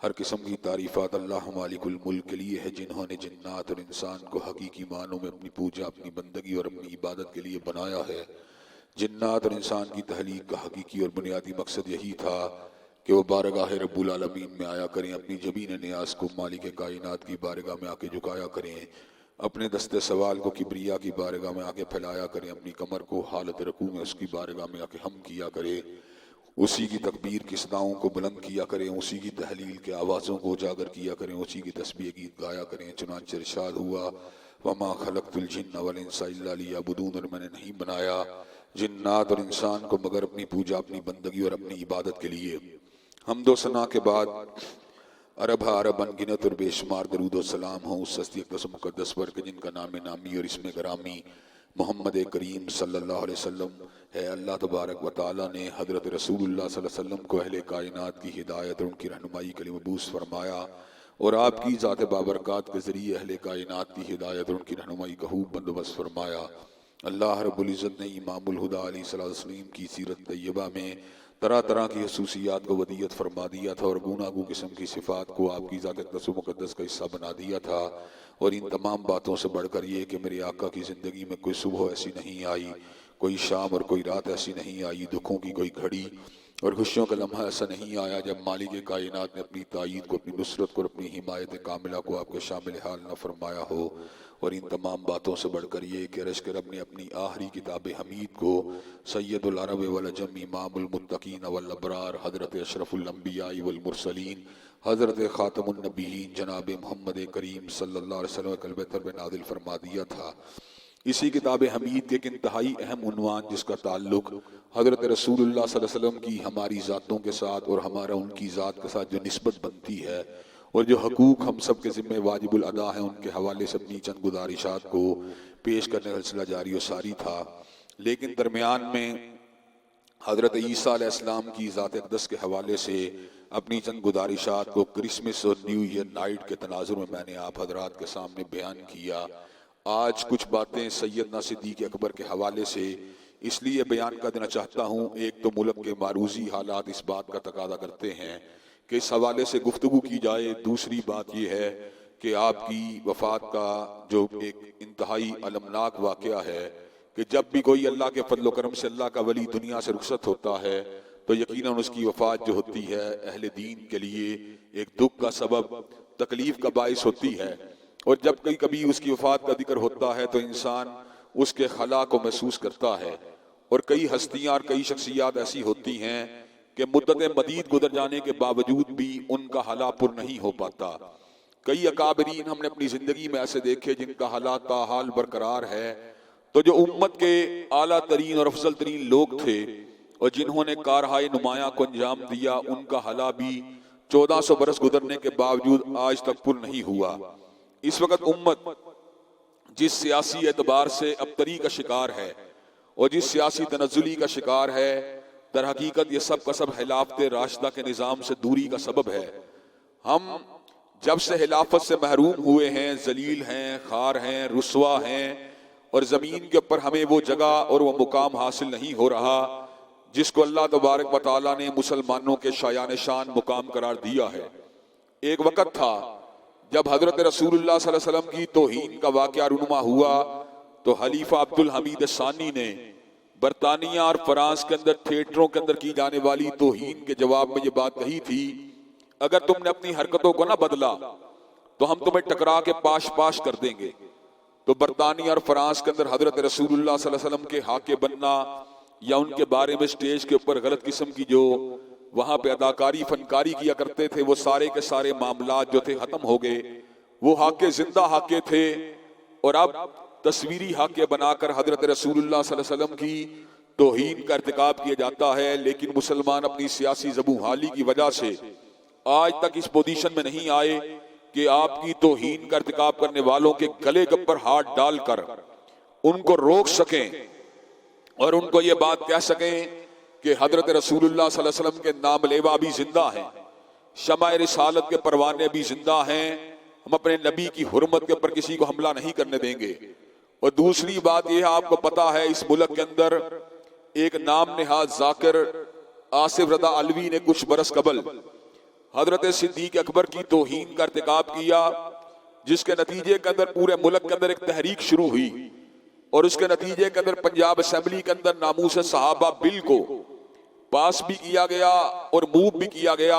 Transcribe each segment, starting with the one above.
हर किस्म की तारीफ़ात अल्लाह मालिकुल मुल्क के लिए है जिन्होंने जिन्नात और इंसान को हकीकी मानों में अपनी पूजा अपनी बंदगी और अपनी इबादत के लिए बनाया है। जिन्नात और इंसान की तहलीक का हकीकी और बुनियादी मकसद यही था कि वो बारगाह रब्बुल आलमीन में आया करें, अपनी जबीन न्याज को मालिक कायनात की बारगाह में आके झुकाया करें, अपने दस्ते सवाल को किब्रिया की बारगाह में आके फैलाया करें, अपनी कमर को हालत रकू में उसकी बारगाह में आके हम किया करें, उसी की तकबीर की सदाओं को बुलंद किया करें, उसी की तहलील के आवाज़ों को उजागर किया करें, उसी की तस्बीह गीत गाया करें। चुनांचे इरशाद हुआ वमा खलक़तुल जिन्न वल इंसा इल्ला लियअबुदून, और मैंने नहीं बनाया जिन्नात और इंसान को मगर अपनी पूजा अपनी बंदगी और अपनी इबादत के लिए। हम्दो सना के बाद अरब अनगिनत और बेशुमार दरूद और सलाम हो उस हस्ती अक़दस मुक़द्दस पर के जिनका नाम नामी और इसमें गरामी मोहम्मद करीम सल्लल्लाहु अलैहि वसल्लम है। अल्लाह तबारक व तआला ने हज़रत रसूलुल्लाह सल्लल्लाहु अलैहि वसल्लम को अहले कायनात की हिदायत और उनकी रहनुमाई के लिए मबूस फरमाया और आपकी ज़ात बाबरकात के ज़रिए अहले कायनात की हिदायत और उनकी रहनुमाई का खूब बंदोबस्त फरमाया। अल्लाह रब्बुल इज़्ज़त ने इमामुल हुदा अलैहिस्सलाम की सीरत तैयबा में तरह तरह की खसूसियात को वदियत फरमा दिया था और गूनागू किस्म की सिफ़ात को आपकी ज़ात अक़दस मुक़द्दस का हिस्सा बना दिया था। और इन तमाम बातों से बढ़कर ये कि मेरे आका की ज़िंदगी में कोई सुबह ऐसी नहीं आई, कोई शाम और कोई रात ऐसी नहीं आई, दुखों की कोई घड़ी और खुशियों का लम्हा ऐसा नहीं आया जब मालिक कायनात ने अपनी तायीद को, अपनी नुसरत को, अपनी हिमायत कामिला को आपके शामिल हाल न फरमाया हो। और इन तमाम बातों से बढ़कर ये कि अर्श के रब ने अपनी आखिरी किताब हमीद को सैयदुल अरब वल अजम इमामुल मुत्तकीन वल अबरार हज़रत अशरफुल अंबिया वल मुरसलीन हज़रत ख़ातमुन नबीयीन जनाब मोहम्मद करीम सल्लल्लाहु अलैहि वसल्लम के क़ल्ब पर नाज़िल फरमा दिया था। इसी किताब हमीद के एक इंतहाई अहम उन्वान जिसका ताल्लुक हज़रत रसूलुल्लाह सल्लल्लाहु अलैहि वसल्लम की हमारी ज़ातों के साथ और हमारा उनकी ज़ात के साथ जो निस्बत बनती है और जो हकूक़ हम सब के ज़िम्मे वाजिबुल अदा है, उनके हवाले से अपनी चंद गुजारिशात को पेश करने का सिलसिला जारी और सारी था। लेकिन दरमियान में हज़रत ईसा अलैहिस्सलाम की ज़ात अक़दस के हवाले से अपनी चंद गुजारिशात को क्रिसमस और न्यू ईयर नाइट के तनाजुर में मैंने आप हजरात के सामने बयान किया। आज कुछ बातें सैयदना सिद्दीक अकबर के हवाले से इसलिए बयान कर देना चाहता हूँ। एक तो मुल्क के मारूजी हालात इस बात का तकादा करते हैं कि इस हवाले से गुफ्तगू की जाए। दूसरी बात यह है कि आपकी वफात का जो एक इंतहाई अलमनाक वाक़या है कि जब भी कोई अल्लाह के फजल करम से अल्लाह का वली दुनिया से रुखसत होता है तो यकीनन उसकी वफात जो होती है अहले दीन के लिए एक दुख का सबब, तकलीफ का बाइस होती है। और जब कभी उसकी वफात का जिक्र होता है तो इंसान उसके खला को महसूस करता है। और कई हस्तियां और कई शख्सियात ऐसी होती हैं कि मुद्दत मदीद गुजर जाने के बावजूद भी उनका हला पुर नहीं हो पाता। कई अकाबरीन हमने अपनी जिंदगी में ऐसे देखे जिनका हला का हाल बरकरार है। तो जो उम्मत के आला तरीन और अफजल तरीन लोग थे और जिन्होंने कारहाय नुमाया को अंजाम दिया, उनका हला भी 1400 बरस गुजरने के बावजूद आज तक पुर नहीं हुआ। इस वक्त उम्मत जिस सियासी एतबार से अबतरी का शिकार है और जिस सियासी तनज़्ज़ुली का शिकार है, दर हकीकत ये सब का सब खिलाफत राशिदा के निज़ाम से दूरी का सबब है। हम जब से खिलाफत से महरूम हुए हैं, जलील हैं, खार हैं, रुसवा हैं और ज़मीन के ऊपर हमें वो जगह और वो मुकाम हासिल नहीं हो रहा जिसको अल्लाह तबारक व तआला ने मुसलमानों के शायान शान मुकाम करार दिया है। एक वक़्त था जब हजरत रसूलुल्लाह सल्लल्लाहु अलैहि वसल्लम की तौहीन का वाक़या रुनुमा हुआ तो खलीफा अब्दुल हमीद सानी ने बरतानिया और फ्रांस के अंदर थिएटरों के अंदर की जाने वाली तौहीन के जवाब में ये बात कही थी, अगर तुमने अपनी हरकतों को ना बदला तो हम तुम्हें टकरा के पाश पाश कर देंगे। तो बरतानिया और फ्रांस के अंदर हजरत रसूलुल्लाह सल्लल्लाहु अलैहि वसल्लम के हाके बनना या उनके बारे में स्टेज के ऊपर गलत किस्म की जो वहां पे अदाकारी फनकारी किया करते थे, वो सारे के सारे मामलात जो थे खत्म हो गए। वो हाके जिंदा हाके थे और अब तस्वीरी हाके बनाकर हजरत रसूलुल्लाह सल्लल्लाहु अलैहि वसल्लम की तौहीन का इर्तिकाब किया जाता है। लेकिन मुसलमान अपनी सियासी ज़बूहाली की वजह से आज तक इस पोजीशन में नहीं आए कि आपकी तौहीन का इर्तिकाब करने वालों के गले के ऊपर हाथ डालकर उनको रोक सकें और उनको ये बात कह सकें कि हजरत रसूलुल्लाह सल्लल्लाहु अलैहि वसल्लम के नाम लेवा भी जिंदा हैं, शमाए रिसालत के परवाने भी जिंदा हैं। हम अपने नबी की हुर्मत के ऊपर किसी को हमला नहीं करने देंगे। और दूसरी बात यह, आपको पता है इस मुल्क के अंदर एक नाम नेहाद जाकिर आसिफ रदा अलवी ने कुछ बरस कबल हजरत सिद्दीक अकबर की तौहीन का इर्तिकाब किया, जिसके नतीजे के अंदर पूरे मुल्क के अंदर एक तहरीक शुरू हुई और उसके नतीजे के अंदर पंजाब असेंबली के अंदर नामूस सहाबा बिल को पास भी किया गया और मूव भी किया गया।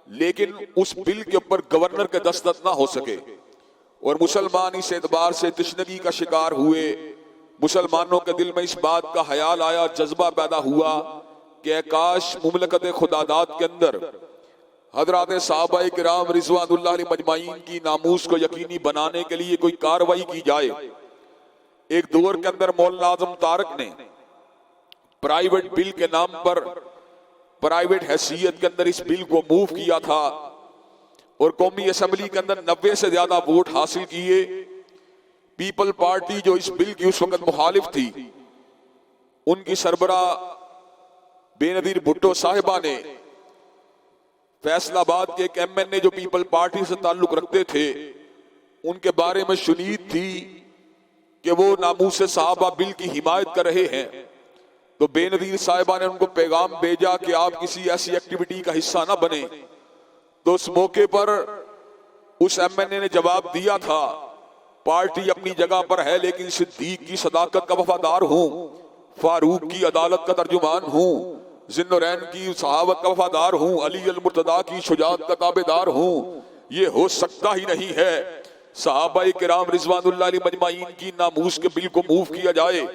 लेकिन उस बिल के ऊपर गवर्नर के दस्तखत ना हो सके और मुसलमान इस एतबार से तशनगी का शिकार हुए। मुसलमानों के दिल में इस बात का ख्याल आया, जज्बा पैदा हुआ कि काश मुमलकत खुदादात के अंदर हजरात सहाबाए किराम रिज़वानुल्लाह अलैहिम अजमाइन की नामूस को यकीनी बनाने के लिए कोई कार्रवाई की जाए। एक दौर के अंदर मौलाना आजम तारक ने प्राइवेट बिल के नाम पर प्राइवेट हैसियत के अंदर इस बिल को मूव किया था और कौमी असेंबली के अंदर 90 से ज्यादा वोट हासिल किए। पीपल पार्टी जो इस बिल की उस वक्त मुखालिफ थी, उनकी सरबरा बेनजीर भुट्टो साहिबा ने फैसलाबाद के एक एमएनए जो पीपल पार्टी से ताल्लुक रखते थे उनके बारे में शुनीद थी कि वो नामूस साहबा बिल की हिमायत कर रहे हैं। तो बेनजीर साहिबा ने उनको पैगाम भेजा कि आप किसी ऐसी एक्टिविटी का हिस्सा ना बने। तो उस मौके पर उस एमएनए ने जवाब दिया था, पार्टी अपनी जगह पर है लेकिन सिद्दीक की सदाकत का वफादार हूं, फारूक की अदालत का तर्जुमान हूं, जिन्नुरैन की सहाबत का वफादार हूं, अली अल मुर्तदा की शुजाअत का ताबेदार हूं। ये हो सकता ही नहीं है सहाबाए किराम रिज़वानुल्लाह अलैहिम अजमाइन की नामूस के बिल को मूव किया जाए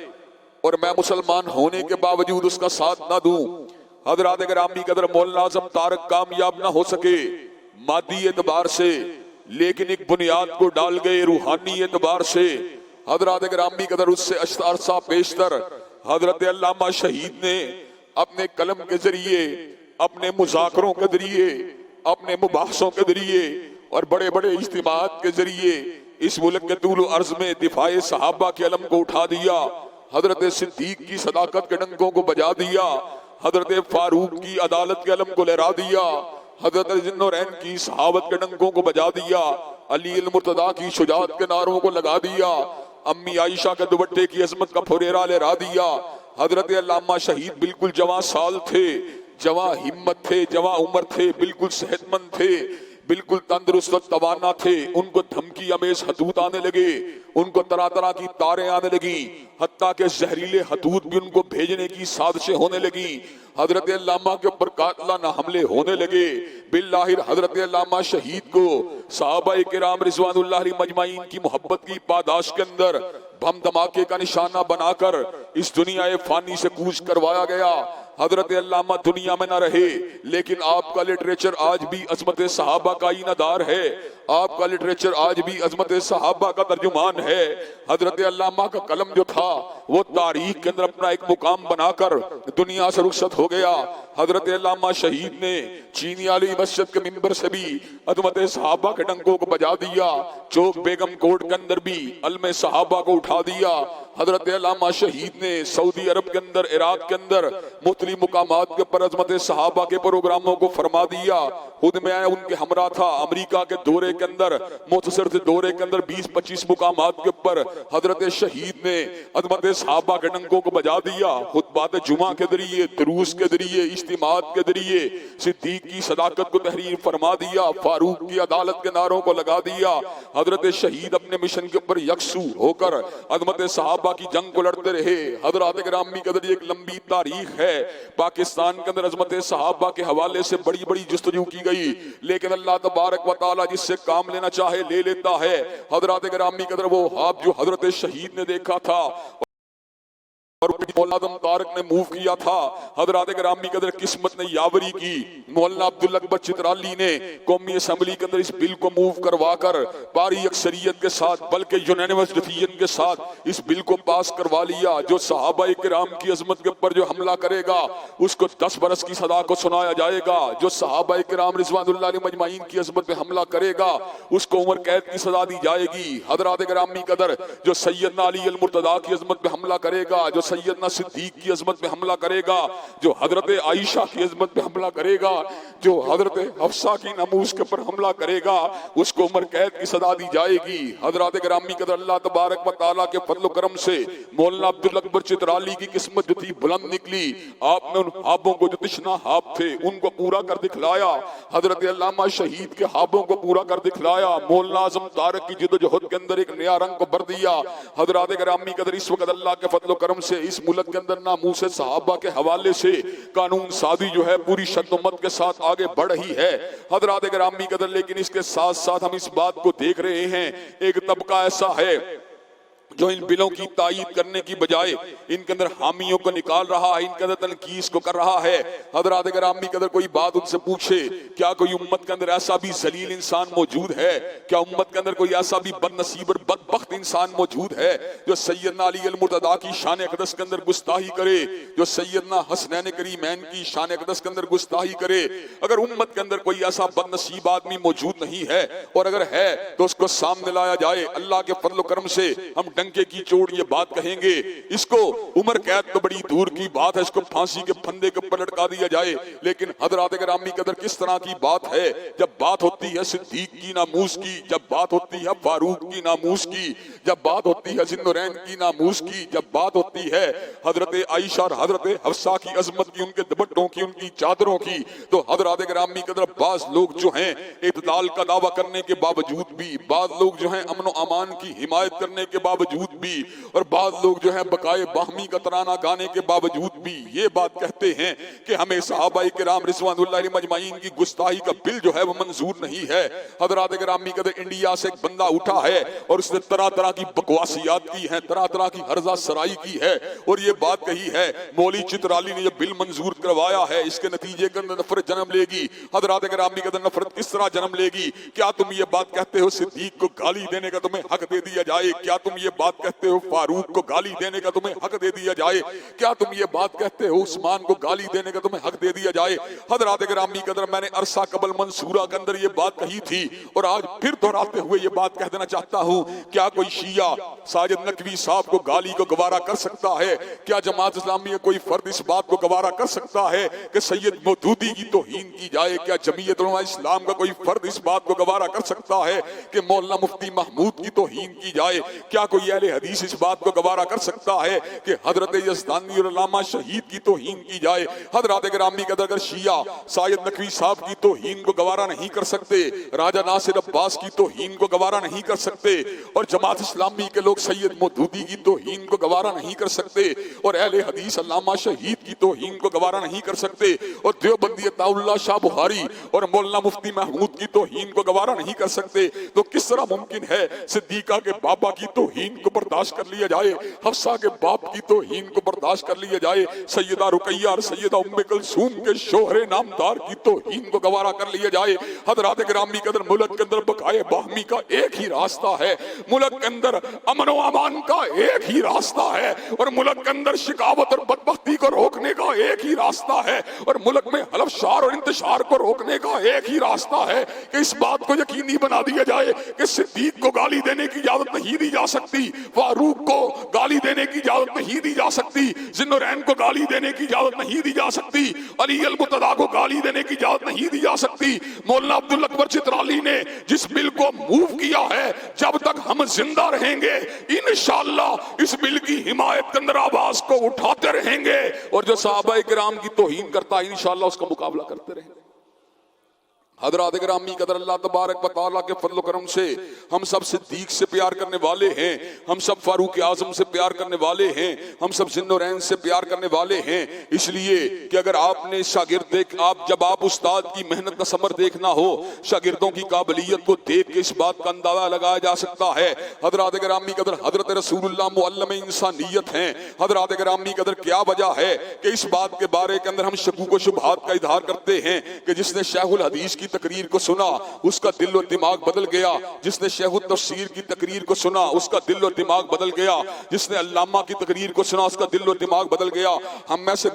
और मैं मुसलमान होने के बावजूद उसका साथ ना दूं। हजरात गिरामी कदर मौलाना आज़म तारक कामयाब ना हो सके मादी एतबार से, लेकिन एक बुनियाद को डाल गए रूहानी एतबार से। हजरात गिरामी कदर उससे अरसा पेशतर हजरत अल्लामा शहीद ने अपने कलम के जरिए, अपने मुज़ाकरों के जरिए, अपने मुबाहसों के जरिए और बड़े बड़े इज्तिमात के जरिए इस मुल्क के तूल अर्ज में दिफाए सहाबा के अलम को उठा दिया, हजरत सिद्दीक की सदाकत के डंकों को बजा दिया, हजरत फारूक की अदालत के अलम को लहरा दिया, हजरत जिन्नुरैन की सहाबत के डंकों को बजा दिया अली अल मुर्तदा की शुजाअत के नारों को लगा दिया, अम्मी आयशा के दुपट्टे की अजमत का फुरेरा लहरा दिया। हजरत अल्लामा शहीद बिल्कुल जवां साल थे, जवां हिम्मत थे, जवां उम्र थे, बिल्कुल सेहतमंद थे, बिल्कुल तंदुरुस्त और तवाना थे। उनको धमकी अमेज हदूत आने लगे, उनको तरह तरह की तारें आने लगी, हत्ता के जहरीले हदूत भी उनको भेजने की साजिशें होने लगी। हजरत अल्लामा के ऊपर कातलाना हमले होने लगे। बिल्लाहिर हजरत अल्लामा शहीद को सहाबाए किराम रिजवानुल्लाह अलैहिम मजमाइन की मोहब्बत की पादाश के अंदर बम धमाके का निशाना बनाकर इस दुनिया फानी से कूच करवाया गया। हजरत अल्लामा दुनिया में न रहे, लेकिन आपका लिटरेचर आज भी अजमत सहाबा का ईनादार है, आपका लिटरेचर आज भी अजमत सहाबा का तर्जुमान है। हजरत अल्लामा का कलम जो था वो तारीख के अंदर अपना एक मुकाम बनाकर दुनिया से रुखसत हो गया। हजरत अल्लामा शहीद ने चीनी वाली मस्जिद के मिंबर से भी अजमत सहाबा के डंकों को बजा दिया, चौक बेगम कोर्ट के अंदर भी अलमे सहाबा को उठा दिया। हजरत अल्लामा शहीद ने सऊदी अरब के अंदर, इराक के अंदर मुख्तलिफ मुकामात के ऊपर अजमत सहाबा के प्रोग्रामों को फरमा दिया। खुद मैं उनके हमरा था। अमेरिका के दौरे के अंदर, मुख्तसर से दौरे के अंदर 20-25 मुकामात के ऊपर हजरत शहीद ने अजमत सहाबा के डंकों को बजा दिया। खुतबात जुमा के जरिए, दुरूस के जरिए, इज्तिमात के जरिए सिद्दीक की सदाकत को तहरीर फरमा दिया, फारूक की अदालत के नारों को लगा दिया। हजरत शहीद अपने मिशन के ऊपर यकसू होकर अजमत सहाबा की जंग को लड़ते रहे। हजरत ग्रामी के जरिए एक लंबी तारीख है। पाकिस्तान के अंदर अजमत सहाबा के हवाले से बड़ी बड़ी जुस्तजू की गई, लेकिन अल्लाह तबारक व तआला जिससे काम लेना चाहे ले लेता है। हजरत ग्रामी के अंदर वो हाथ जो हजरत शहीद ने देखा था और आदम तारक ने मूव किया था, हजरत ग्रामी के अंदर किस्मत ने यावरी की। मौलाना अब्दुल अकबर चित्राली ने कौमी असम्बली के अंदर इस बिल को मूव करवा कर भारी अक्सरियत के साथ, बल्कि यूनानिमस डिसीजन के साथ इस बिल को पास करवा लिया। जो सहाबाए किराम की अजमत के ऊपर जो हमला करेगा उसको 10 बरस की सजा को सुनाया जाएगा। जो सहाबाए किराम रिजवानुल्लाह अलैहिम मजमाइन की अजमत पे हमला करेगा उसको उम्र कैद की सजा दी जाएगी। हजरत ग्रामी के अंदर जो सैयदना अली अल मुर्तदा की अजमत पे हमला करेगा, जो सैयदना सिद्दीक की अजमत में हमला करेगा, जो हजरत आयशा की अजमत में हमला करेगा, जो हजरत हफ्सा की नमूस के ऊपर हमला करेगा उसको उम्र कैद की सजा दी जाएगी। हजरत ग्रामी के अल्लाह तबारक व तआला के फजल करम से मौलाना अब्दुल अकबर चित्राली की किस्मत जो थी बुलंद निकली। आपने उन हाबों को जो तिश्ना हाब थे उनको पूरा कर दिखलाया। हजरत अल्लामा शहीद के हाबों को पूरा कर दिखलाया। मौलाना आजम तारक की जिद्दोजहद के अंदर एक नया रंग को भर दिया। हजरत ग्रामी के इस वक्त अल्लाह के फजल करम से इस मुल्क के अंदर नामूस सहाबा के हवाले से कानून साजी जो है पूरी शद्दोमत के साथ आगे बढ़ रही है। हजरत ग्रामी के अंदर लेकिन इसके साथ साथ हम इस बात को देख रहे हैं, एक तबका ऐसा है जो इन बिलों की तायीद करने की बजाय इनके अंदर हामियों को निकाल रहा है, इनके अंदर तनकीस को कर रहा है। हजरत ग्रामी के अंदर कोई बात उनसे पूछे, क्या कोई उम्मत के अंदर ऐसा भी जलील इंसान मौजूद है, क्या उम्मत के अंदर कोई ऐसा भी बदनसीब और बदबख्त इंसान मौजूद है जो सैयदना अली अल मुर्तदा की शान अक़दस के अंदर गुस्ताही करे, जो सैयदना हसनैन करीमैन की शान अक़दस के अंदर गुस्ताही करे। अगर उम्मत के अंदर कोई ऐसा बदनसीब आदमी मौजूद नहीं है, और अगर है तो उसको सामने लाया जाए। अल्लाह के फजल करम से हम डंके की चोट ये बात कहेंगे, इसको उम्र कैद तो बड़ी दूर की बात है, इसको फांसी के फंदे के ऊपर लटका दिया जाए। लेकिन हजरत ग्रामी के अंदर किस तरह की बात है, जब बात होती है सिद्दीक की नामूस की, जब बात होती है फारूक की नामूस की, जब बात होती है ज़िन्नुरैन की नामूस की, जब बात होती है हजरत आयशा और हजरत हफ्सा की अजमत की, उनके दुपट्टों की, उनकी चादरों की, तो हजरत ग्रामी के अंदर बाज लोग जो हैं इत्दाल का दावा करने के बावजूद भी, बाज लोग जो हैं अमन अमान की हिमायत करने के बावजूद भी, और बाद लोग जो है बकाए बाहमी का तराना गाने के बावजूद भी ये बात कहते हैं कि हमें सहाबाए किराम रिज़वानुल्लाह अलैहिम मजमाइन की गुस्ताही का बिल जो है वो मंजूर नहीं है। हजरत ग्रामी के इंडिया से एक बंदा उठा है और उसने तरह तरह की बकवासियात की है, तरह तरह की हर्जा सराई की है, और ये बात कही है मौली चित्राली ने ये बिल मंजूर करवाया है, इसके नतीजे के अंदर नफरत जन्म लेगी। हजरत ग्रामी के अंदर नफरत किस तरह जन्म लेगी? क्या तुम ये बात कहते हो सिद्दीक को गाली देने का तुम्हें हक दे दिया जाए? क्या तुम ये बात कहते हो फारूक को गाली देने का तुम्हें हक दे दिया जाए? क्या तुम ये बात कहते हो उस्मान को गाली देने का तुम्हें हक दे दिया जाए? हजरात गिरामी कदर, मैंने अरसा कबल मंसूरा के अंदर ये बात कही थी और आज फिर दोहराते हुए ये बात कह देना चाहता हूं। क्या कोई शिया साजिद नकवी साहब को गाली को गवारा कर सकता है? क्या जमात इस्लामी का कोई फर्द इस बात को गवारा कर सकता है कि सैयद मौदूदी की तौहीन की जाए? क्या जमीयत उलमा इस्लाम का कोई फर्द इस बात को गवारा कर सकता है कि मौलाना मुफ्ती महमूद की तौहीन की जाए? क्या कोई अहले हदीस इस बात को गवारा कर सकता है कि हजरत यज़दानी और अल्लामा शहीद की तौहीन की जाए? हजरात गिरामी कदर, अगर शिया सैयद नकवी साहब की तौहीन को गवारा नहीं कर सकते, राजा नासिर अब्बास की तौहीन को गवारा नहीं कर सकते, और जमात इस्लामी के लोग सैयद मौदूदी की तौहीन को गवारा नहीं कर सकते, और अहले हदीस अल्लामा शहीद की तौहीन को गवारा नहीं कर सकते, और देवबंदी अताउल्लाह शाह बुखारी और मौलाना मुफ्ती महमूद की तौहीन को गवारा नहीं कर सकते, तो किस तरह मुमकिन है सिद्दीका के बाबा की तौहीन को बर्दाश्त कर लिया जाए, हफ्सा के बाप की तौहीन को बर्दाश्त कर लिया जाए, सैयदा रुकैया और सैयदा उम्मे कुलसूम के शोहरे नामदार की तौहीन को गवारा कर लिया जाए? हजरात गिरामी कदर, मुल्क के अंदर बकाए बाहमी का एक ही रास्ता है, मुल्क के अंदर अमन व अमान का एक ही रास्ता है, और मुल्क के अंदर शिकावत और बदबख्ती को रोकने का एक ही रास्ता है, और मुल्क में हलफशार और इंतशार को रोकने का एक ही रास्ता है कि इस बात को यकीनी बना दिया जाए कि सिद्दीक को गाली देने की इजाजत नहीं दी जा सकती, फारूक को गाली देने की इजाजत नहीं दी जा सकती, जिन्नुरैन को गाली देने की इजाजत नहीं दी जा सकती, अली अल मुर्तदा को गाली देने की इजाजत नहीं दी जा सकती। मौलाना अब्दुल अकबर चित्राली ने जिस बिल को मूव किया है, जब तक हम जिंदा रहेंगे इंशाअल्लाह इस बिल की हिमायत के अंदर आवाज को उठाते रहेंगे, और जो सहाबाए किराम की तौहीन करता है इंशाअल्लाह उसका मुकाबला करते रहेंगे। हजरात गिरामी कदर, अल्लाह तबारक व तआला के फजल करम से हम सब सिद्दीक से प्यार करने वाले हैं, हम सब फारूक आजम से प्यार करने वाले हैं, हम सब जिन्नुरैन से प्यार करने वाले हैं। इसलिए कि अगर आपने जब आप उस्ताद की मेहनत का समर देखना हो, शागिर्दों की काबिलियत को देख के इस बात का अंदाजा लगाया जा सकता है। हजरात गिरामी कदर, हजरत रसूलुल्लाह मुअल्लम इंसानियत हैं। हजरात गिरामी कदर, क्या वजह है कि इस बात के बारे के अंदर हम शकूक व शुबहात का इजहार करते हैं कि जिसने शेखुल हदीस की तकरीर को सुना उसका दिल और दिमाग बदल गया, जिसने शेखुल तफसीर की तकरीर को सुना उसका दिल और दिमाग बदल गया, जिसने अल्लामा की तकरीर को सुना उसका दिल और दिमाग बदल गया। हम ऐसे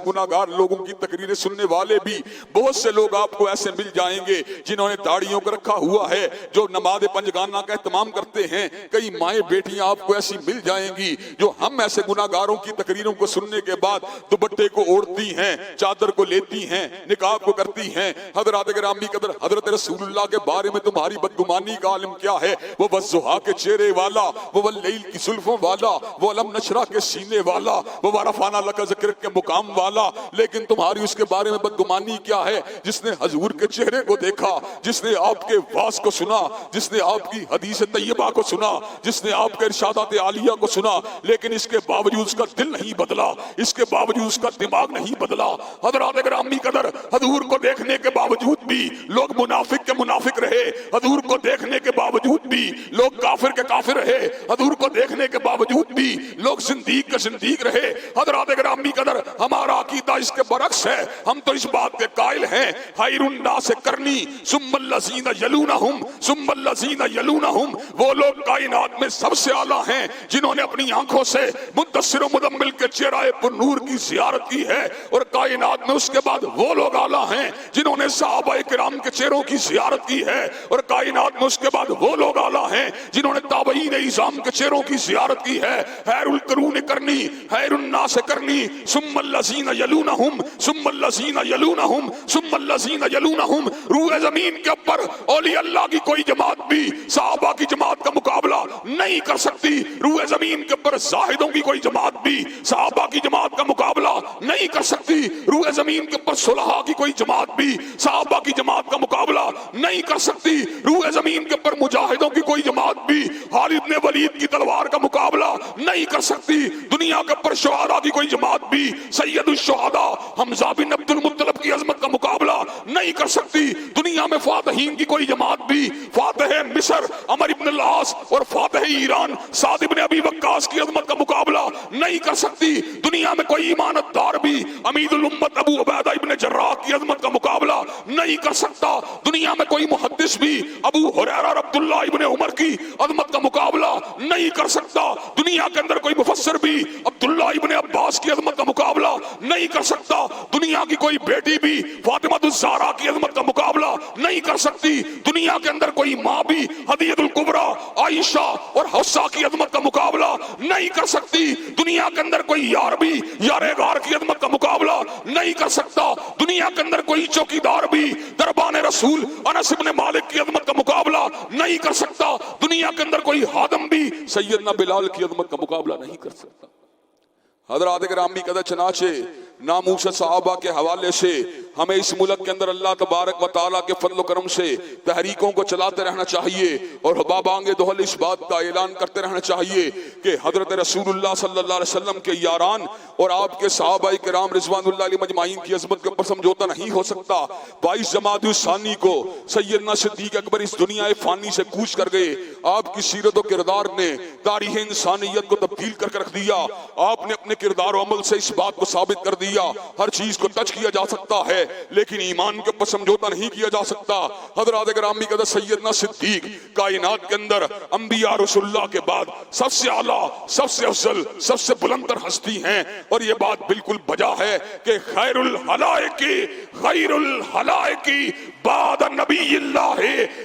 गुनाहगार लोगों की तकरीरें सुनने वाले भी बहुत से लोग आपको ऐसे मिल जाएंगे जिन्होंने दाढ़ियों को रखा हुआ है, जो नमाज पंजगाना का एहतमाम करते हैं। कई माएँ बेटियां आपको ऐसी मिल जाएंगी जो हम ऐसे गुनाहगारों की तकरीरों को सुनने के बाद दुपट्टे को ओढ़ती हैं, चादर को लेती हैं, निकाब को करती हैं। हजरात गिरामी कदर, हजरत रसूलुल्लाह के बारे में तुम्हारी बदगुमानी का आलिम क्या है? वो वज़्ज़ुहा के चेहरे वाला, वो वल्लैल की जुल्फों वाला, वो अलम नशरा के सीने वाला, वो वरफाना लका ज़िक्र के मुकाम वाला। लेकिन तुम्हारी उसके बारे में बदगुमानी क्या है? जिसने हजूर के चेहरे को देखा, जिसने आपके वास को सुना, जिसने आपकी हदीस तैयबा को सुना, जिसने आपके इरशादात आलिया को सुना, लेकिन इसके बावजूद उसका दिल नहीं बदला, इसके बावजूद उसका दिमाग नहीं बदला। हजरात गिरामी कदर, हजूर को देखने के बावजूद भी लोग मुनाफिक के मुनाफिक रहे, हजूर को देखने के बावजूद भी लोग काफिर के काफिर रहे, हजूर को देखने के बावजूद भी लोग जिंदीक के जिंदीक रहे। हजरात गिरामी कदर, हमारा अकीदा इसके बरक्स है। हम तो इस बात के कायल हैं, खैरुन नास करनी सुम्मल्लज़ीना यलूनहुम सुम्मल्लज़ीना यलूनहुम, वो लोग कायनात में सबसे आला हैं जिन्होंने अपनी आंखों से मुद्दस्सिर मुदम्मिल के चेहरे पर नूर की ज़ियारत की है, और कायनात में उसके बाद वो लोग आला हैं जिन्होंने सहाबाए किराम के चेहरों की ज़ियारत की है, और कायनात में उसके बाद वो लोग आला हैं जिन्होंने ताबईन इज़ाम के चेहरों की ज़ियारत की है। खैरुल कुरून करनी खैरुन नास करनी सुम्मल्लज़ीना यलूनहुम सुम्मल्लज़ीना यलूनहुम सुम्मल्लज़ीना यलूनहुम। रूए ज़मीन के ऊपर औलिया अल्लाह की कोई जमात भी सहाबा की जमात का मुकाबला नहीं कर सकती। रूए ज़मीन के ऊपर ज़ाहिदों की कोई जमात भी सहाबा की जमात का मुकाबला नहीं कर सकती। रूए ज़मीन के ऊपर सुलहा की कोई जमात भी सहाबा की जमात का मुकाबला नहीं कर सकती। रूए ज़मीन के ऊपर मुजाहिदों की कोई जमात भी खालिद ने वलीद की तलवार का मुकाबला नहीं कर सकती। दुनिया के ऊपर शुहादा की कोई जमात भी सैयदुल शुहादा हमजा बिन अब्दुल मुत्तलिब की अजमत का मुकाबला नहीं कर सकती। दुनिया में फातिहीन की कोई जमात भी फातिह मिस्र अमर इब्न अल-आस और फातिह ईरान साद इब्न अबी वक्कास की अजमत का मुकाबला नहीं कर सकती। दुनिया में कोई ईमानदार भी अमीरुल उम्मत अबू उबैदा इब्न जर्राह की अजमत का मुकाबला नहीं कर सकता। दुनिया में कोई मुहद्दिस भी अबू हुरैरा और अब्दुल्लाह इब्न उमर की अजमत का मुकाबला नहीं कर सकता। दुनिया के अंदर कोई मुफस्सिर भी अब्दुल्लाह इब्न अब्बास की अजमत का मुकाबला नहीं कर सकता। दुनिया की कोई बेटी भी फातिमा ज़हरा की अजमत का मुकाबला नहीं कर सकती। दुनिया के अंदर कोई माँ भी हदीयतुल कुबरा आयशा और हफ्सा की अजमत का मुकाबला नहीं कर सकती। दुनिया के अंदर कोई यार भी यारे गार की अजमत का मुकाबला नहीं कर सकता। दुनिया के अंदर कोई चौकीदार भी दरबान रसूल अनस इब्न मालिक की अजमत का मुकाबला नहीं कर सकता। दुनिया के अंदर कोई हादम भी सैयदना बिलाल की अजमत का मुकाबला नहीं कर सकता। हज़रात गिरामी कदर चनाचे नामूस सहाबा के हवाले से हमें इस मुल्क के अंदर अल्लाह तबारक व तआला के फजल करम से तहरीकों को चलाते रहना चाहिए और बाबांगे दोहल इस बात का ऐलान करते रहना चाहिए कि हजरत रसूलुल्लाह सल्लल्लाहु अलैहि वसल्लम के यारान और आपके सहाबाए किराम रिज़वानुल्लाह अलैहिम अजमाइन की अज़मत के ऊपर समझौता नहीं हो सकता। 22 जमादुल सानी को सैयदना सिद्दीक अकबर इस दुनिया फानी से कूच कर गए। आपकी सीरत और किरदार ने तारीख़ इंसानियत को तब्दील कर रख दिया। आपने अपने किरदार और अमल से इस बात को साबित कर दिया हर चीज को टच किया जा सकता है लेकिन ईमान के ऊपर समझौता नहीं किया जा सकता। हज़रात गिरामी कदर सैयदना सिद्दीक कायनात के अंदर अंबिया रसूलुल्लाह के बाद सबसे आला, सबसे अफजल, सबसे बुलंदतर हस्ती हैं और ये बात बिल्कुल बजा है कि खैरुल हलाइकी बाद नबीयिल्लाह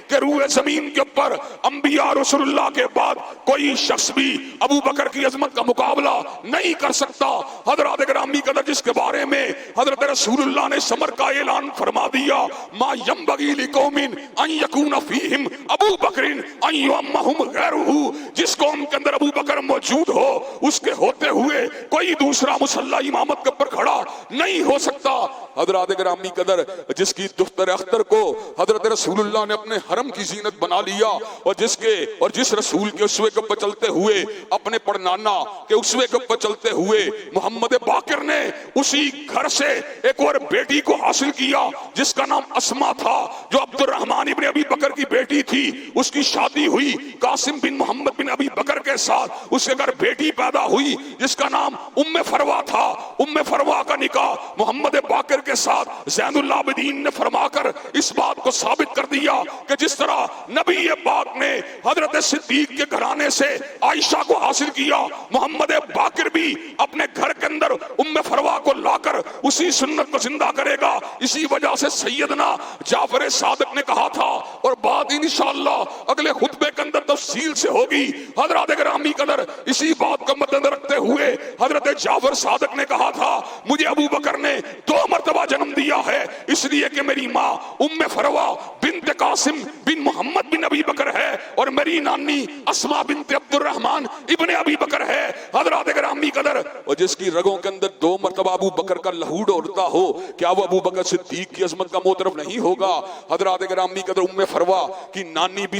के रूए जमीन के ऊपर अंबिया रसूलुल्लाह के बाद कोई शख्स भी अबू बकर की अजमत का मुकाबला नहीं कर सकता। हज़रात गिरामी कदर जिसके बारे में हज़रत रसूलुल्लाह ने समर का ऐलान फरमा दिया, मा यंबगी लिकौमिन अन यकून फीहिम अबू बकरिन अन युअम्महुम गैरुहु, जिस कौम के अंदर अबू बकर मौजूद हो उसके होते हुए कोई दूसरा मुसल्ला इमामत के ऊपर खड़ा नहीं हो सकता। हज़रात गिरामी कदर जिसकी दुख्तर अख्तर को हज़रत रसूलुल्लाह ने अपने हरम की जीनत बना लिया और जिस रसूल के उसवे के ऊपर चलते हुए अपने पड़नाना के उसवे के ऊपर चलते हुए मोहम्मद बाकिर ने उसी घर से एक और बेटी को हासिल किया जिसका नाम अस्मा था, जो अब्दुर्रहमान इब्न अबी बकर की बेटी थी। उसकी शादी हुई कासिम बिन मोहम्मद बिन अबी बकर के साथ। उसके घर बेटी पैदा हुई जिसका नाम उम्मे फरवा था। उम्मे फरवा का निकाह मोहम्मद बाकिर के साथ ज़ैनुल आबिदीन ने फरमाकर इस बात को साबित कर दिया कि जिस तरह नबी पाक ने हजरत सिद्दीक के घराने से आयशा को हासिल किया, मोहम्मद बाकिर भी अपने घर के अंदर उम्मे फरवा को लाकर उसी सुन्नत को जिंदा करेगा। इसी वजह से सैयदना जाफर सादिक ने कहा था और बात इंशाअल्लाह अगले खुतबे के अंदर तफसील से होगी। हज़रात गिरामी कदर इसी बात को मद्देनजर रखते हुए हजरत जाफर सादिक ने कहा था, मुझे अबू बकर ने 2 मरतबा जन्म दिया है इसलिए कि मेरी माँ उम्मे फरवा बिन्त कासिम बिन मोहम्मद बिन अबी बकर है और मेरी नानी अस्मा बिन्त अब्दुर्रहमान इब्ने अबी बकर है। हज़रात गिरामी कदर और जिसकी रगों के अंदर 2 मरतबा अबू बकर का लहू दौड़ता हो, क्या वो अबू बकर सिद्दीक की अजमत का मोतरफ नहीं होगा? हज़रात गिरामी कदर उम्मे फरवा की नानी भी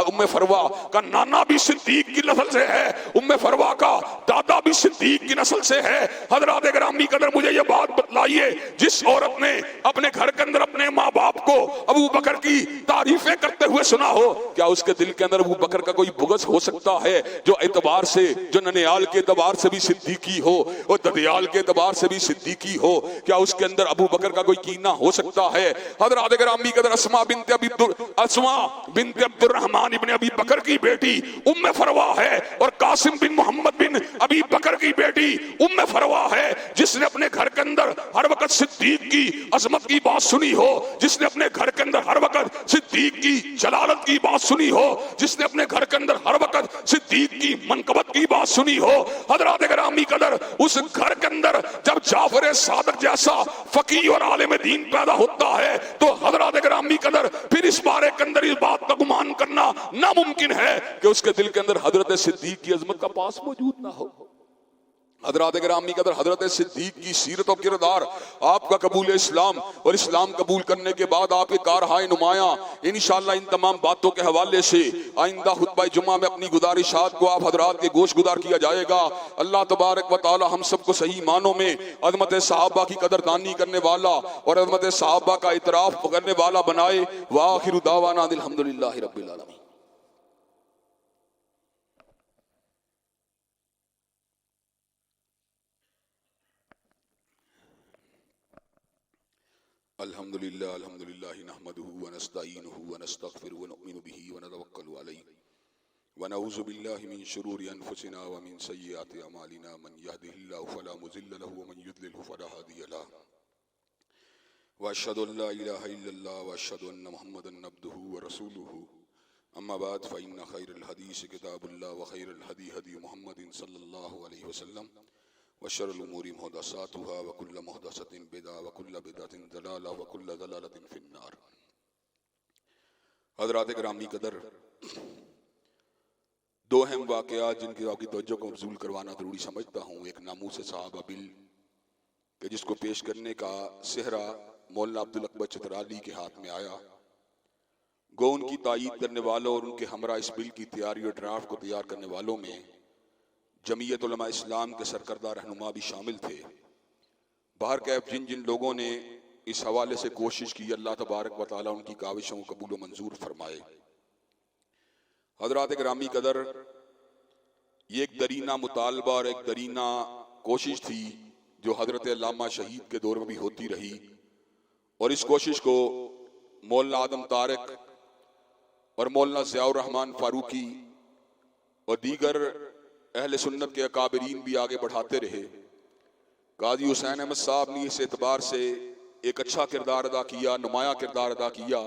उम्मे फरवा का नाना भी सिद्दीक की नस्ल से है, उम्मे फरवा का दादा भी सिद्दीक की नस्ल से है। हज़रात गिरामी कदर मुझे ये बात बतलाइए, जिस औरत ने अपने घर के अंदर अपने माँ बाप को अबू बकर की तारीफें करते हुए सुना हो, क्या उसके दिल के अंदर अबू बकर का कोई बुग़्ज़ हो सकता है? जो एतबार से, जो ननियाल के एतबार से भी सिद्दीकी हो और ददियाल के एतबार से भी सिद्दीकी हो, क्या उसके अंदर अबू बकर का कोई कीना हो सकता है? हज़रात गिरामी कदर अस्मा बिन्त अब्दुर्रहमान इब्न अबी बकर की बेटी उम्मे फरवा है और कासिम बिन मोहम्मद बिन अबी बकर की बेटी उम्मे फरवा है, जिसने अपने घर के अंदर हर वक्त सिद्दीक की अजमत की बात सुनी हो, जिसने अपने घर के अंदर हर वक्त सिद्दीक की जलालत की बात सुनी हो, जिसने अपने घर के अंदर हर वक्त सिद्दीक की मनकबत की बात सुनी हो। हज़रात गिरामी कदर उस घर के अंदर जब जाफर सादिक जैसा फकीह और आलिम दीन पैदा होता है तो हज़रात गिरामी कदर फिर इस बारे के अंदर इस बात का गुमान करना नामुमकिन है कि उसके दिल के अंदर हजरत सिद्दीक की अजमत का पास मौजूद ना हो। हज़रात गिरामी कदर हजरत सिद्दीक की सीरत और किरदार, आपका कबूल इस्लाम और इस्लाम कबूल करने के बाद आपके कारहाय नुमाया, इंशाअल्लाह इन तमाम बातों के हवाले से आइंदा खुतबा जुमा में अपनी गुजारिशात को आप हजरात के गोश गुदार किया जाएगा। अल्लाह तबारक व तआला हम सबको सही मानों में अज़मत सहाबा की कदरदानी करने वाला और अज़मत सहाबा का इतराफ़ करने वाला बनाए। व आखिरु दावाना अल्हम्दुलिल्लाहि रब्बिल आलमीन। अल्हम्दुलिल्लाह नहमदुहु व नस्तईनुहु व नस्तगफिरुहु व नु'मिनु बिही व नतवक्कलु अलैहि व नऊज़ु बिल्लाहि मिन शुरूरि अनफुसिना व मिन सय्यिआति अमालिना मन यहदिहिल्लाहु फला मुज़िल्ल लहु व मन युद्लिलहु फला हादिय लहु व अशहदु अन ला इलाहा इल्लल्लाह व अशहदु अन्न मुहम्मदन अब्दुहु व रसूलुहु अम्मा बाद फ़इन्न खैरल हदीस किताबुल्लाह व खैरल हदी हदी मुहम्मदिन सल्लल्लाहु अलैहि वसल्लम व शर्रुल उमूरि मुहदसातुहा व कुल्लु मुहदसतिन बिदअह व कुल्लु बिदअतिन दलाला व कुल्लु दलालतिन फिन्नार। हज़रात गिरामी कदर, दो अहम वाक़यात जिनकी आपकी तवज्जो को मबज़ूल करवाना ज़रूरी समझता हूँ। एक नामूस सहाबा बिल कि जिसको पेश करने का सेहरा मौलाना अब्दुल अकबर चित्राली के हाथ में आया। गो उनकी तायीद करने वालों और उनके हमरा इस बिल की तैयारी और ड्राफ्ट को तैयार करने वालों में जमीयत उलमा इस्लाम के सरकर्दा रहनुमा भी शामिल थे। बाहर कैफ जिन जिन लोगों ने इस हवाले से कोशिश की, अल्लाह तबारक व तआला उनकी काविशों को कबूल व मंजूर फरमाए। हज़रात गिरामी कदर, ये एक दरीना मुतालबा और एक दरीना कोशिश थी जो हज़रत अल्लामा शहीद के दौर में भी होती रही, और इस कोशिश को मौलाना आदम तारिक और मौलाना ज़ियाउर रहमान फारूकी और दीगर अहले सुन्नत के अकाबरीन भी आगे बढ़ाते रहे। काजी हुसैन अहमद साहब ने इस एतबार से एक अच्छा किरदार अदा किया, नुमाया किरदार अदा किया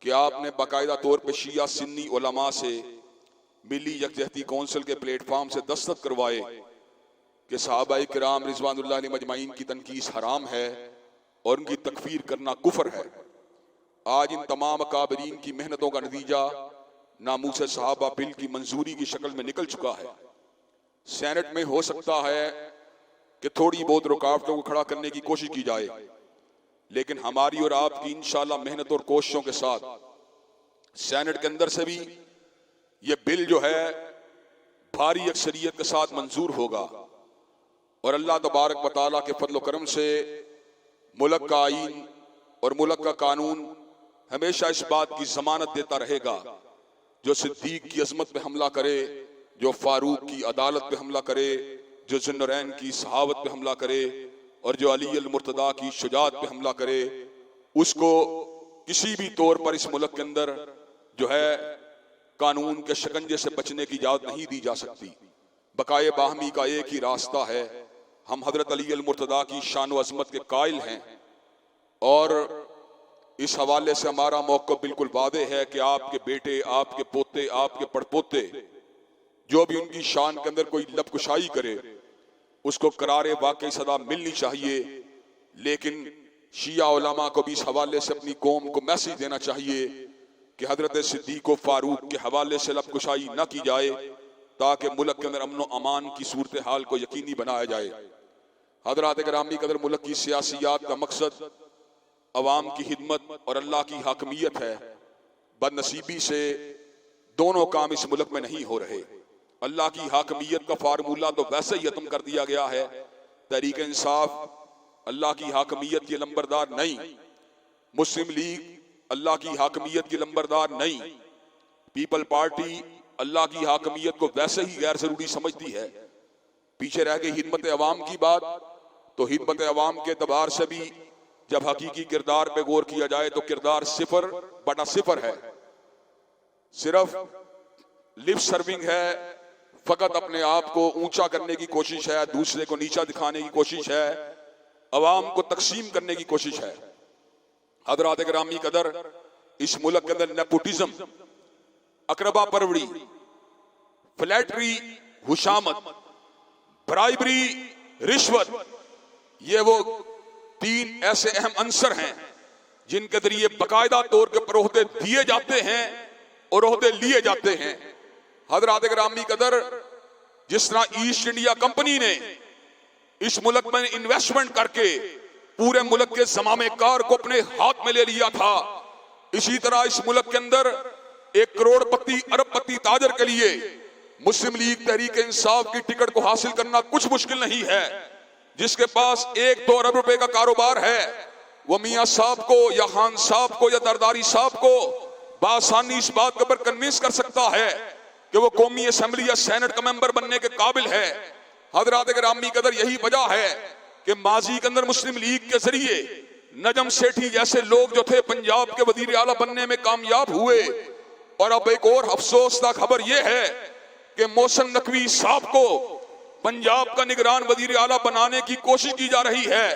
कि आपने बाकायदा तौर पर शिया सुन्नी उलमा से मिली यकजहती कौंसिल के प्लेटफार्म से दस्तखत करवाए कि सहाबाए किराम रिज़वानुल्लाह अलैहिम अजमईन की तनकीस हराम है और उनकी तकफीर करना कुफर है। आज इन तमाम अकाबरीन की मेहनतों का नतीजा नामूस सहाबा बिल की मंजूरी की शक्ल में निकल चुका है। सेनेट में हो सकता है कि थोड़ी बहुत रुकावटों को खड़ा करने की कोशिश की जाए, लेकिन हमारी और आपकी इंशाअल्लाह मेहनत और कोशिशों के साथ सेनेट के अंदर से भी ये बिल जो है भारी अक्सरियत के साथ मंजूर होगा, और अल्लाह तबारक व तआला के फजल व करम से मुल्क का आईन और मुल्क का कानून हमेशा इस बात की जमानत देता रहेगा, जो सिद्दीक की अजमत पे हमला करे, जो फारूक की अदालत पे हमला करे, जो ज़ुन्नरैन की सहावत पे हमला करे और जो अली अल मुर्तदा की शुजात पे हमला करे, उसको किसी भी तौर पर इस मुल्क के अंदर जो है कानून के शिकंजे से बचने की इजाज़त नहीं दी जा सकती। बकाए बाहमी का एक ही रास्ता है। हम हजरत अली अल मुर्तदा की शान व अजमत के कायल हैं, और इस हवाले से हमारा मौक़िफ़ बिल्कुल वादे है कि आपके बेटे, आपके पोते, आपके पड़पोते जो भी उनकी शान के अंदर कोई लबकुशाई करे उसको करारे वाकई सदा मिलनी चाहिए। लेकिन शिया उलमा को भी इस हवाले से अपनी कौम को मैसेज देना चाहिए कि हजरत सिद्दीक़ व फारूक के हवाले से लबकुशाई न की जाए, ताकि मुल्क के अंदर अमन व अमान की सूरत हाल को यकीनी बनाया जाए। हज़रात गिरामी कदर, मुल्क की सियासियात का मकसद अवाम की खिदमत और अल्लाह की हाकमियत है। बदनसीबी से दोनों काम इस मुल्क में नहीं हो रहे। अल्लाह की हाकमियत का फार्मूला तो वैसे ही खत्म कर दिया गया है। तहरीक इंसाफ अल्लाह की हाकमियत की लंबरदार नहीं, मुस्लिम लीग अल्लाह की हाकमियत की लंबरदार नहीं, पीपल पार्टी अल्लाह की हाकमियत को वैसे ही गैर जरूरी समझती है। पीछे रह गई हिदमत अवाम की बात, तो हिदमत अवाम के एतबार से भी जब हकीकी किरदार पे गौर किया जाए तो किरदार 0/0 है। सिर्फ लिप सर्विंग है, फकत अपने आप को ऊंचा करने की कोशिश है, दूसरे को नीचा दिखाने की कोशिश है, अवाम को तकसीम करने की कोशिश है। हज़रात गिरामी कदर, इस मुल्क के अंदर नेपोटिज्म, अकरबा परवड़ी, फ्लैटरी, हुशामत, ब्राइबरी, रिश्वत, ये वो 3 ऐसे अहम अंसर हैं जिनके जरिए बाकायदा तौर के ओहदे दिए जाते हैं और ओहदे लिए जाते हैं। हज़रात गिरामी कदर, जिस तरह ईस्ट इंडिया कंपनी ने इस मुल्क में इन्वेस्टमेंट करके पूरे मुल्क के ज़मामे कार को अपने हाथ में ले लिया था, इसी तरह इस मुल्क के अंदर एक करोड़पति अरबपति ताजर के लिए मुस्लिम लीग तहरीक इंसाफ की टिकट को हासिल करना कुछ मुश्किल नहीं है। जिसके पास 1-2 अरब रुपए का कारोबार है, वो मियाँ साहब को या खान साहब को या दरदारी साहब को बासानी इस बात के ऊपर कन्विंस कर सकता है कि वो कौमी असेंबली या सेनेट का मेंबर बनने के काबिल है। हज़रात गिरामी कदर, यही वजह है कि माजी के अंदर मुस्लिम लीग के जरिए नजम सेठी जैसे लोग जो थे पंजाब के वजीर आला बनने में कामयाब हुए। और अब एक और अफसोसनाक खबर यह है कि मोहसिन नकवी साहब को पंजाब का निगरान वजीर आला बनाने की कोशिश की जा रही है।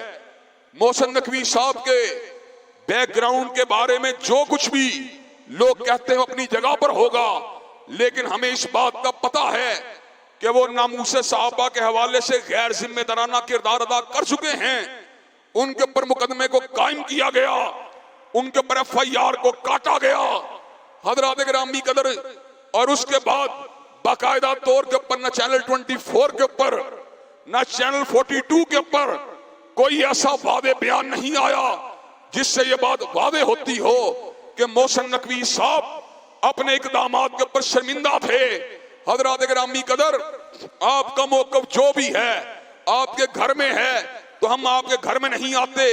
मोहसिन नकवी साहब के बैकग्राउंड के बारे में जो कुछ भी लोग कहते हैं अपनी जगह पर होगा, लेकिन हमें इस बात का पता है कि वो नामूसे सहाबा के हवाले से गैर जिम्मेदाराना किरदार अदा कर चुके हैं। उनके ऊपर मुकदमे को कायम किया गया, उनके ऊपर FIR को काटा गया हजरात गिरामी कदर। और उसके बाद बाकायदा तौर के ऊपर न चैनल 24 के ऊपर न चैनल 42 के ऊपर कोई ऐसा वादे बयान नहीं आया जिससे ये बात वादे होती हो कि मोहसिन नकवी साहब अपने इकदामात के ऊपर शर्मिंदा थे। हजरात गिरामी कदर, आपका मौक़िफ़ जो भी है आपके घर में है तो हम आपके घर में नहीं आते,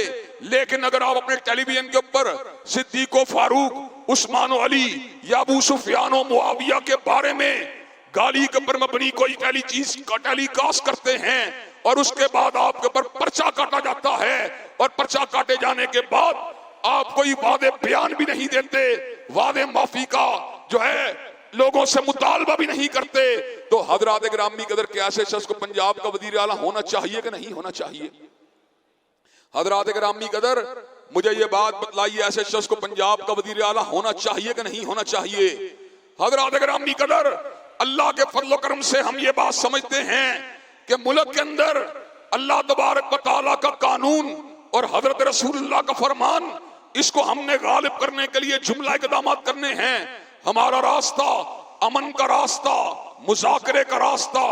लेकिन अगर आप अपने टेलीविजन के ऊपर सिद्दीक़ फारूक, उस्मान अली या अबू सुफियान और मुआविया के बारे में गाली के ऊपर मबनी कोई टेलीकास्ट करते हैं और उसके बाद आपके ऊपर पर्चा काटा जाता है और पर्चा काटे जाने के बाद आप कोई वादे बयान भी नहीं देते, वादे माफी का जो है लोगों से मुतालबा भी नहीं करते, तो हजरात गिरामी कदर के ऐसे शख्स को पंजाब का वजीर आला होना चाहिए कि नहीं होना चाहिए? हजरात गिरामी कदर, मुझे ये बात बतलाइए, ऐसे शख्स को पंजाब का वजीर आला होना चाहिए कि नहीं होना चाहिए? हजरात गिरामी कदर, अल्लाह के फजल करम से हम ये बात समझते हैं कि मुल्क के अंदर अल्लाह तबारक व तआला का कानून और हजरत रसूलुल्लाह का फरमान, इसको हमने गालिब करने के लिए जुमला इक़दाम करने हैं। हमारा रास्ता अमन का रास्ता, मुज़ाकरे का रास्ता,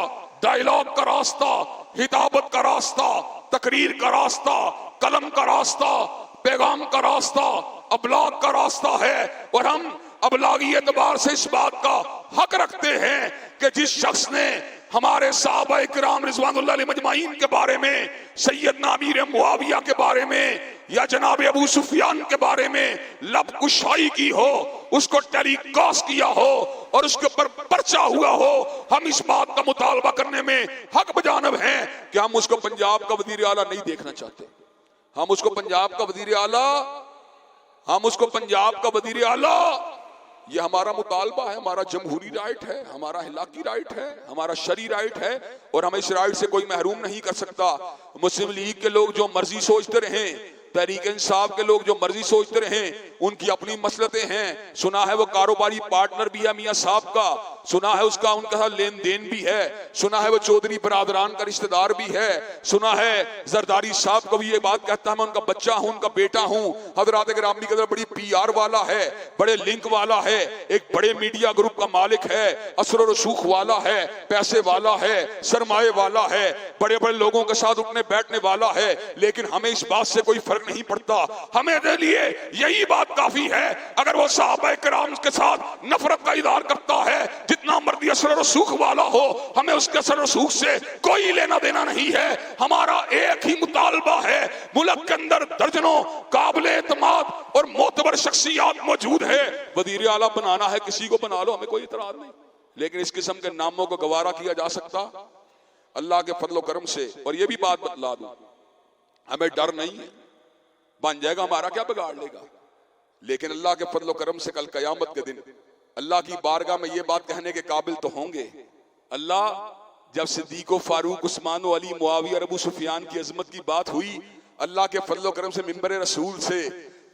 डायलॉग का रास्ता, हिदाबत का रास्ता, तकरीर का रास्ता, कलम का रास्ता, पैगाम का रास्ता, अबलाग का रास्ता है। और हम अबलागी एतबार से इस बात का हक रखते हैं कि जिस शख्स ने हमारे सहाबा किराम रिज़वानुल्लाह अलैहिम अजमाइन के बारे में, सैयदना अमीर मुआविया के बारे में या जनाब अबू सुफियान के बारे में लब कुशाई की हो, उसको टेलीकास्ट किया हो और उसके ऊपर पर्चा हुआ हो, हम इस बात का मुतालबा करने में हक बजानब हैं कि हम उसको पंजाब का वजीर आला नहीं देखना चाहते। हम उसको पंजाब का वजीर आला ये हमारा मुतालबा है, हमारा जमहूरी राइट है, हमारा इलाकी राइट है, हमारा शरी राइट है और हमें इस राइट से कोई महरूम नहीं कर सकता। मुस्लिम लीग के लोग जो मर्जी सोचते रहें, तहरीक इंसाफ के लोग जो मर्जी सोचते रहें, उनकी अपनी मसलतें हैं। सुना है वो कारोबारी पार्टनर भी है मियां साहब का, सुना है उसका उनके साथ लेन देन भी है, सुना है वो चौधरी बरादरान का रिश्तेदार भी है, सुना है जरदारी साहब को भी ये बात कहता है मैं उनका बच्चा हूं, उनका बेटा हूं। हजरात गिरामी के अंदर बड़ी PR वाला है, बड़े लिंक वाला है, एक बड़े मीडिया ग्रुप का मालिक है, असर और रसूख वाला है, पैसे वाला है, सरमाए वाला है, बड़े बड़े लोगों के साथ उठने बैठने वाला है, लेकिन हमें इस बात से कोई फर्क नहीं पड़ता। हमें दे लिए यही बात काफी है। अगर वो सहाबा किराम के साथ नफरत का इज़हार करता है, जितना मर्जी असर रसूख वाला हो, हमें उसके असर रसूख से कोई लेना देना नहीं है। हमारा एक ही मुतालबा है, मुल्क के अंदर दर्जनों काबिल एतमाद और मोतबर शख्सियात मौजूद है, वजीर आला बनाना है किसी को बना लो, हमें कोई इतराज नहीं, लेकिन इस किस्म के नामों को गवारा किया जा सकता अल्लाह के फजल करम से। और ये भी बात बतला दूं, हमें डर नहीं है, बन जाएगा हमारा क्या बिगाड़ लेगा, लेकिन अल्लाह के फजल करम से कल कयामत के दिन अल्लाह की बारगाह में ये बात कहने के काबिल तो होंगे। अल्लाह, जब सिद्दीक़ फारूक, उस्मान अली, मुआविया और अबू सुफियान की अजमत की बात हुई, अल्लाह के फजल करम से मिंबर रसूल से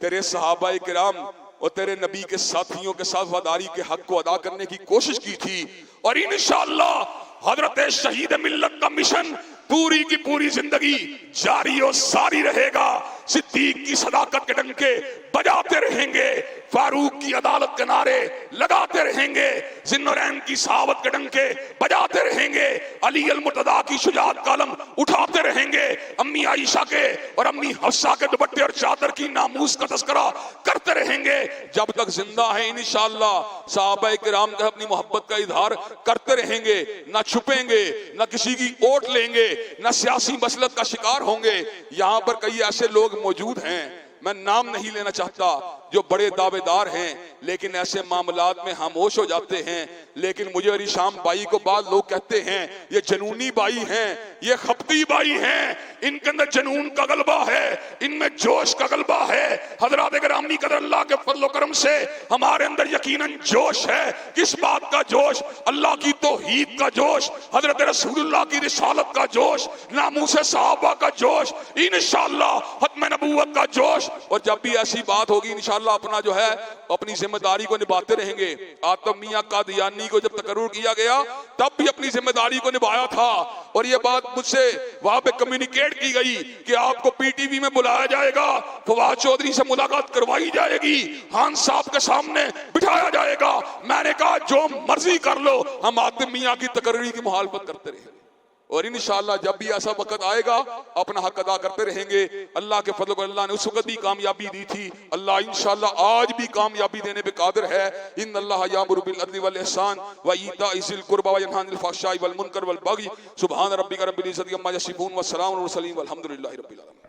तेरे सहाबा किराम और तेरे नबी के साथियों के साथ वफादारी के हक को अदा करने की कोशिश की थी। और इंशाअल्लाह हजरत शहीद मिल्लत का मिशन पूरी की पूरी जिंदगी जारी और सारी रहेगा। सिद्दीक की सदाकत के डंके बजाते रहेंगे, फारूक की अदालत के नारे लगाते रहेंगे, जिन्नुरैन की सहावत के डंके बजाते रहेंगे, अली अल मुर्तदा की शुजाअत का अलम उठाते रहेंगे, अम्मी आयशा के और अम्मी हफ्सा के दुपट्टे और चादर की नामूस का तस्करा करते रहेंगे जब तक जिंदा है। इंशाअल्लाह सहाबा किराम का अपनी मोहब्बत का इजहार करते रहेंगे, ना छुपेंगे, ना किसी की ओट लेंगे, ना सियासी मसलत का शिकार होंगे। यहाँ पर कई ऐसे लोग मौजूद हैं, मैं नाम नहीं लेना चाहता, जो बड़े दावेदार हैं, लेकिन ऐसे मामलात में खामोश हो जाते हैं। लेकिन मुझे और शाम भाई को बाद लोग कहते हैं ये जनूनी भाई हैं, ये खपती भाई हैं, इनके अंदर जनून का गलबा है, इनमें जोश का गलबा है। हजरात गिरामी कदर अल्लाह के फजल करम से हमारे अंदर यकीनन जोश है। किस बात का जोश? अल्लाह की तौहीद का जोश, हजरत रसूलुल्लाह की रिसालत का जोश, नामूस सहाबा का जोश, इंशाअल्लाह खत्म नबूवत का जोश। और जब भी ऐसी बात होगी इंशाअल्लाह अपना जो है अपनी जिम्मेदारी को निभाते रहेंगे। आतम मियां कादियानी को जब तकर्रुर किया गया तब भी अपनी जिम्मेदारी को निभाया था। और ये बात मुझसे वहां पे कम्युनिकेट की गई कि आपको पीटीवी में बुलाया जाएगा, फवाद चौधरी से मुलाकात करवाई जाएगी, खान साहब के सामने बिठाया जाएगा। मैंने कहा जो मर्जी कर लो, हम आतम मियां की तकर्री की मुखालफत करते रहेंगे। और इंशाअल्लाह जब भी ऐसा वक्त आएगा अपना हक अदा करते रहेंगे। अल्लाह के फजल अल्लाह ने उस वक्त भी कामयाबी दी थी, अल्लाह इंशाअल्लाह आज भी कामयाबी देने पे कादिर है। इन्नल्लाह यामुरु बिल अदली वल इहसान व ईताइ ज़िल कुर्बा व यनहा अनिल फ़हशाइ वल मुनकर वल बग़ी। सुब्हान रब्बिका रब्बिल इज़्ज़ति अम्मा यसिफून व सलामुन अलल मुरसलीन वल्हम्दुलिल्लाहि रब्बिल आलमीन।